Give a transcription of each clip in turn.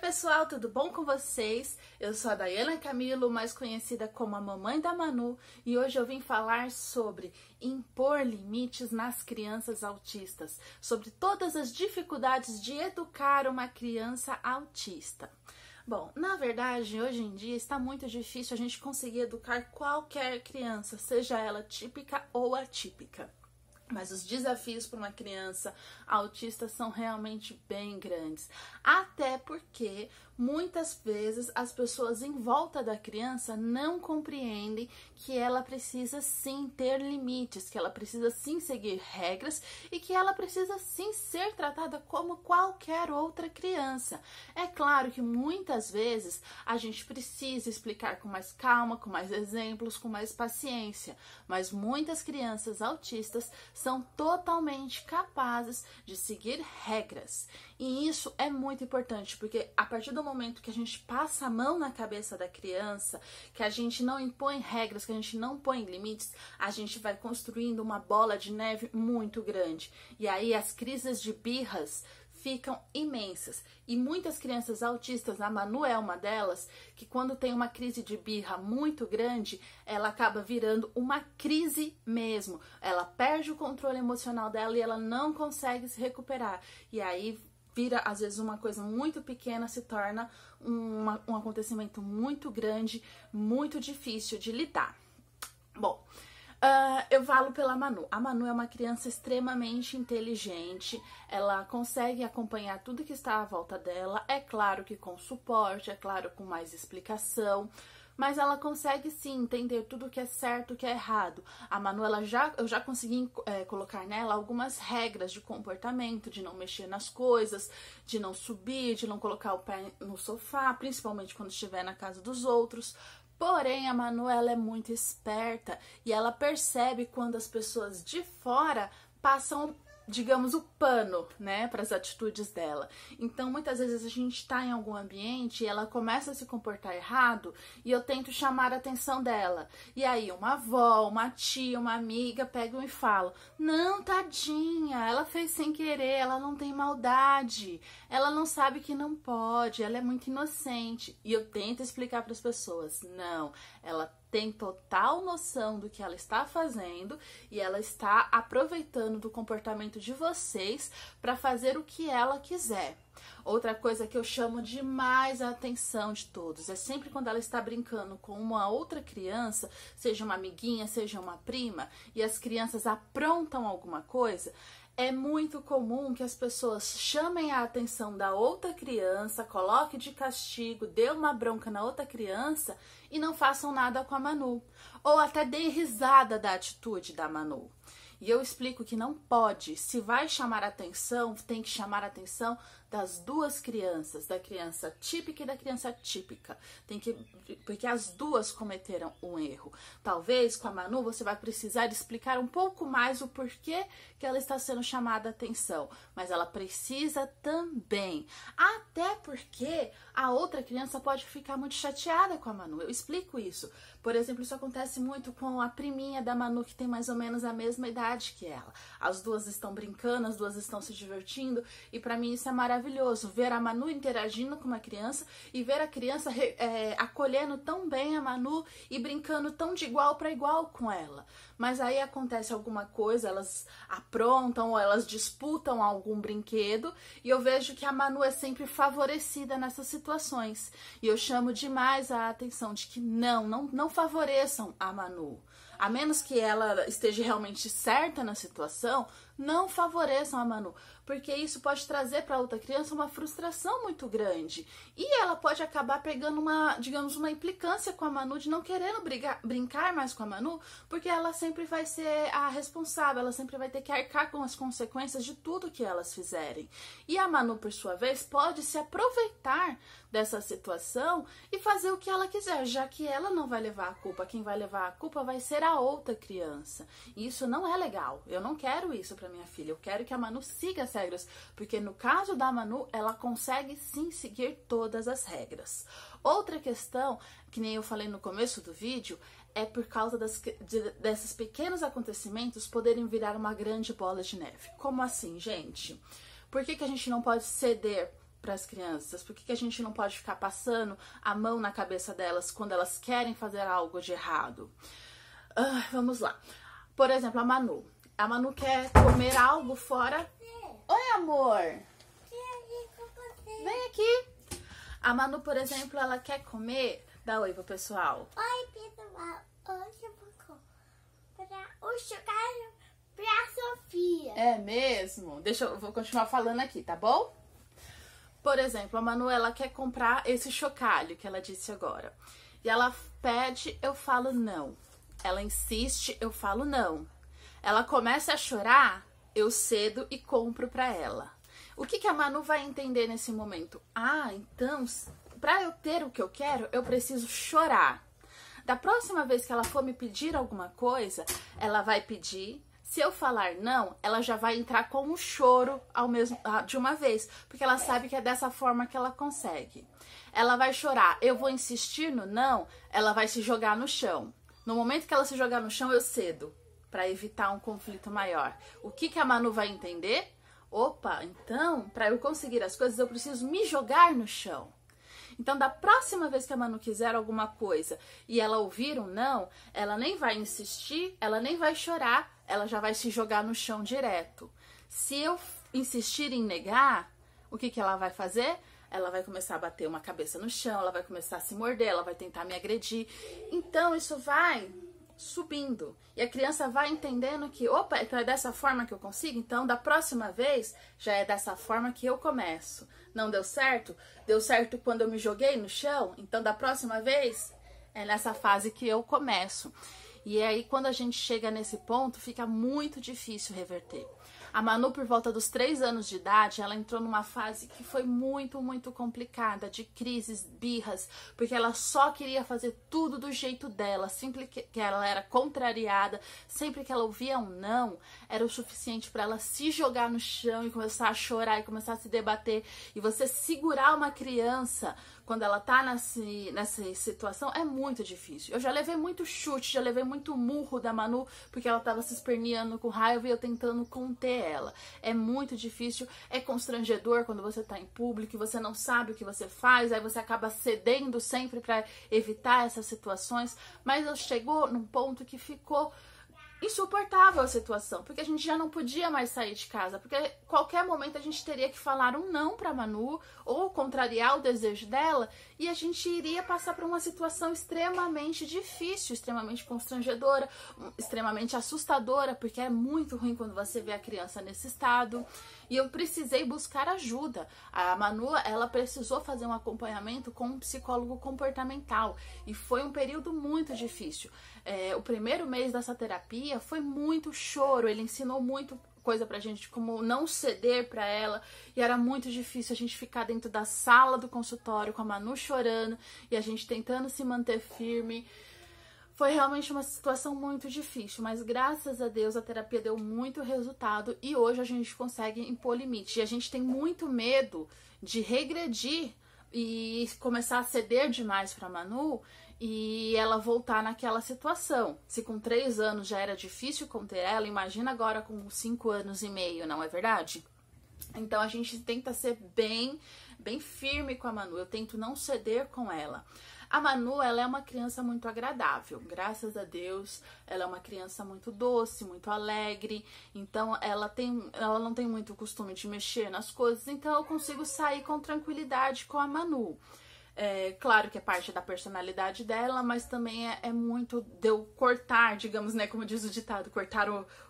pessoal, tudo bom com vocês? Eu sou a Daiana Camilo, mais conhecida como a mamãe da Manu, e hoje eu vim falar sobre impor limites nas crianças autistas, sobre todas as dificuldades de educar uma criança autista. Bom, na verdade, hoje em dia está muito difícil a gente conseguir educar qualquer criança, seja ela típica ou atípica. Mas os desafios para uma criança autista são realmente bem grandes. Até porque muitas vezes as pessoas em volta da criança não compreendem que ela precisa sim ter limites, que ela precisa sim seguir regras e que ela precisa sim ser tratada como qualquer outra criança. É claro que muitas vezes a gente precisa explicar com mais calma, com mais exemplos, com mais paciência, mas muitas crianças autistas são totalmente capazes de seguir regras. E isso é muito importante, porque a partir do momento que a gente passa a mão na cabeça da criança, que a gente não impõe regras, que a gente não põe limites, a gente vai construindo uma bola de neve muito grande. E aí as crises de birras ficam imensas. E muitas crianças autistas, a Manu é uma delas, que quando tem uma crise de birra muito grande, ela acaba virando uma crise mesmo. Ela perde o controle emocional dela e ela não consegue se recuperar. E aí vira, às vezes, uma coisa muito pequena, se torna um acontecimento muito grande, muito difícil de lidar. Bom, eu falo pela Manu. A Manu é uma criança extremamente inteligente, ela consegue acompanhar tudo que está à volta dela, é claro que com suporte, é claro com mais explicação, mas ela consegue sim entender tudo que é certo e o que é errado. A Manu, eu já consegui colocar nela algumas regras de comportamento, de não mexer nas coisas, de não subir, de não colocar o pé no sofá, principalmente quando estiver na casa dos outros. Porém, a Manu, ela é muito esperta e ela percebe quando as pessoas de fora passam, digamos, o pano, né, para as atitudes dela. Então, muitas vezes a gente tá em algum ambiente e ela começa a se comportar errado e eu tento chamar a atenção dela. E aí uma avó, uma tia, uma amiga pegam e falam: "Não, tadinha, ela fez sem querer, ela não tem maldade, ela não sabe que não pode, ela é muito inocente". E eu tento explicar para as pessoas: não, ela tem total noção do que ela está fazendo e ela está aproveitando do comportamento de vocês para fazer o que ela quiser. Outra coisa que eu chamo demais a atenção de todos é sempre quando ela está brincando com uma outra criança, seja uma amiguinha, seja uma prima, e as crianças aprontam alguma coisa. É muito comum que as pessoas chamem a atenção da outra criança, coloquem de castigo, dê uma bronca na outra criança e não façam nada com a Manu. Ou até deem risada da atitude da Manu. E eu explico que não pode. Se vai chamar atenção, tem que chamar a atenção das duas crianças, da criança típica e da criança atípica. Porque as duas cometeram um erro. Talvez com a Manu você vai precisar explicar um pouco mais o porquê que ela está sendo chamada a atenção. Mas ela precisa também. Até porque a outra criança pode ficar muito chateada com a Manu. Eu explico isso. Por exemplo, isso acontece muito com a priminha da Manu, que tem mais ou menos a mesma idade que ela. As duas estão brincando, as duas estão se divertindo, e pra mim isso é maravilhoso, ver a Manu interagindo com uma criança e ver a criança acolhendo tão bem a Manu e brincando tão de igual para igual com ela. Mas aí acontece alguma coisa, elas aprontam ou elas disputam algum brinquedo e eu vejo que a Manu é sempre favorecida nessas situações. E eu chamo demais a atenção de que não favoreçam a Manu. A menos que ela esteja realmente certa na situação, não favoreçam a Manu, porque isso pode trazer para outra criança uma frustração muito grande. E ela pode acabar pegando uma implicância com a Manu de não querendo brincar mais com a Manu, porque ela sempre vai ser a responsável, ela sempre vai ter que arcar com as consequências de tudo que elas fizerem. E a Manu, por sua vez, pode se aproveitar dessa situação e fazer o que ela quiser, já que ela não vai levar a culpa. Quem vai levar a culpa vai ser a outra criança. E isso não é legal. Eu não quero isso para minha filha. Eu quero que a Manu siga as regras, porque no caso da Manu, ela consegue sim seguir todas as regras. Outra questão, que nem eu falei no começo do vídeo, é por causa desses pequenos acontecimentos poderem virar uma grande bola de neve. Como assim, gente? Por que a gente não pode ceder para as crianças? Por que a gente não pode ficar passando a mão na cabeça delas quando elas querem fazer algo de errado? Vamos lá. Por exemplo, a Manu. A Manu quer comer algo fora. Oi, amor. Vem aqui. A Manu, por exemplo, ela quer comer... Dá oi pro pessoal. Oi, pessoal. Hoje eu vou comprar o chocolate pra Sofia. É mesmo? Eu vou continuar falando aqui, tá bom? Por exemplo, a Manu, ela quer comprar esse chocalho que ela disse agora. E ela pede, eu falo não. Ela insiste, eu falo não. Ela começa a chorar, eu cedo e compro pra ela. O que a Manu vai entender nesse momento? Então, pra eu ter o que eu quero, eu preciso chorar. Da próxima vez que ela for me pedir alguma coisa, ela vai pedir. Se eu falar não, ela já vai entrar com um choro de uma vez, porque ela sabe que é dessa forma que ela consegue. Ela vai chorar, eu vou insistir no não, ela vai se jogar no chão. No momento que ela se jogar no chão, eu cedo, para evitar um conflito maior. O que a Manu vai entender? Opa, então, para eu conseguir as coisas, eu preciso me jogar no chão. Então, da próxima vez que a Manu quiser alguma coisa e ela ouvir um não, ela nem vai insistir, ela nem vai chorar, ela já vai se jogar no chão direto. Se eu insistir em negar, o que ela vai fazer? Ela vai começar a bater uma cabeça no chão, ela vai começar a se morder, ela vai tentar me agredir. Então, isso vai subindo. E a criança vai entendendo que, opa, então é dessa forma que eu consigo? Então, da próxima vez, já é dessa forma que eu começo. Não deu certo? Deu certo quando eu me joguei no chão? Então, da próxima vez, é nessa fase que eu começo. E aí, quando a gente chega nesse ponto, fica muito difícil reverter. A Manu, por volta dos 3 anos de idade, ela entrou numa fase que foi muito, muito complicada, de crises, birras, porque ela só queria fazer tudo do jeito dela, sempre que ela era contrariada, sempre que ela ouvia um não, era o suficiente para ela se jogar no chão e começar a chorar e começar a se debater. E você segurar uma criança quando ela tá nessa situação é muito difícil. Eu já levei muito chute, já levei muito murro da Manu, porque ela tava se esperneando com raiva e eu tentando conter ela. É muito difícil, é constrangedor quando você tá em público e você não sabe o que você faz, aí você acaba cedendo sempre para evitar essas situações, mas chegou num ponto que ficou insuportável a situação, porque a gente já não podia mais sair de casa, porque qualquer momento a gente teria que falar um não pra Manu ou contrariar o desejo dela e a gente iria passar por uma situação extremamente difícil, extremamente constrangedora, extremamente assustadora, porque é muito ruim quando você vê a criança nesse estado. E eu precisei buscar ajuda. A Manu, ela precisou fazer um acompanhamento com um psicólogo comportamental e foi um período muito difícil. O primeiro mês dessa terapia foi muito choro, ele ensinou muito coisa pra gente, como não ceder pra ela, e era muito difícil a gente ficar dentro da sala do consultório com a Manu chorando e a gente tentando se manter firme. Foi realmente uma situação muito difícil, mas graças a Deus a terapia deu muito resultado e hoje a gente consegue impor limite. E a gente tem muito medo de regredir e começar a ceder demais pra Manu e ela voltar naquela situação. Se com 3 anos já era difícil conter ela, imagina agora com 5 anos e meio, não é verdade? Então a gente tenta ser bem firme com a Manu, eu tento não ceder com ela. A Manu, ela é uma criança muito agradável, graças a Deus, ela é uma criança muito doce, muito alegre, então ela não tem muito costume de mexer nas coisas, então eu consigo sair com tranquilidade com a Manu. Claro que é parte da personalidade dela, mas também é muito de eu cortar, digamos, né, como diz o ditado, cortar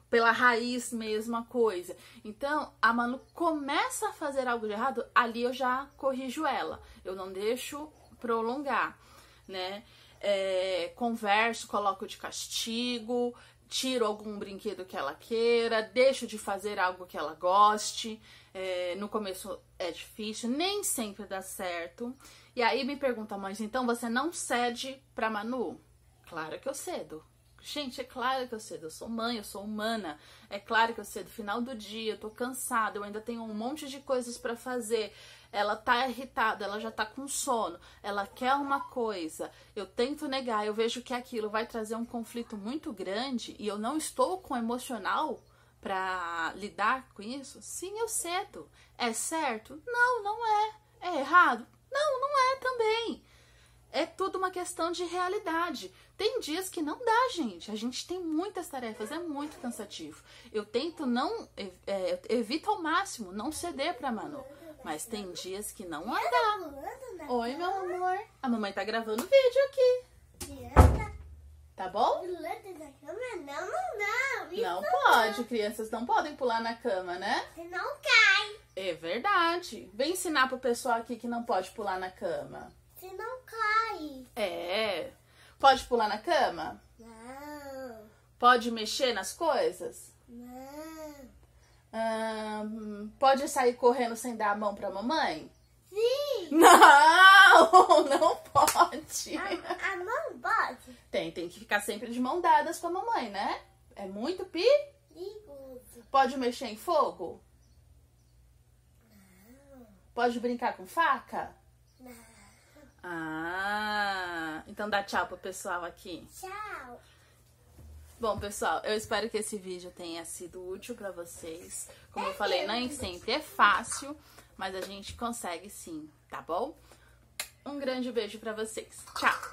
pela raiz mesmo a coisa. Então, a Manu começa a fazer algo de errado, ali eu já corrijo ela, eu não deixo prolongar, né? Converso, coloco de castigo, tiro algum brinquedo que ela queira, deixo de fazer algo que ela goste. No começo é difícil, nem sempre dá certo. E aí me pergunta, mas então você não cede pra Manu? Claro que eu cedo. Gente, é claro que eu cedo. Eu sou mãe, eu sou humana. É claro que eu cedo. Final do dia, eu tô cansada, eu ainda tenho um monte de coisas pra fazer. Ela tá irritada, ela já tá com sono, ela quer uma coisa, eu tento negar, eu vejo que aquilo vai trazer um conflito muito grande e eu não estou com emocional pra lidar com isso. Sim, eu cedo. É certo? Não, não é. É errado? Não, não é também. É tudo uma questão de realidade. Tem dias que não dá, gente. A gente tem muitas tarefas, é muito cansativo. Eu tento não, evito ao máximo não ceder pra Manu. Mas tem dias que não dá. Oi, meu amor. A mamãe tá gravando vídeo aqui. Tá bom? Não pode. Crianças não podem pular na cama, né? Senão cai. É verdade. Vem ensinar pro pessoal aqui que não pode pular na cama. Senão cai. É. Pode pular na cama? Não. Pode mexer nas coisas? Não. Pode sair correndo sem dar a mão pra mamãe? Sim. Não, não pode. A mão pode? Tem que ficar sempre de mão dadas com a mamãe, né? É muito Perigoso. Pode mexer em fogo? Não. Pode brincar com faca? Não. Então dá tchau pro pessoal aqui. Tchau. Bom, pessoal, eu espero que esse vídeo tenha sido útil pra vocês. Como eu falei, nem sempre é fácil, mas a gente consegue sim, tá bom? Um grande beijo pra vocês. Tchau!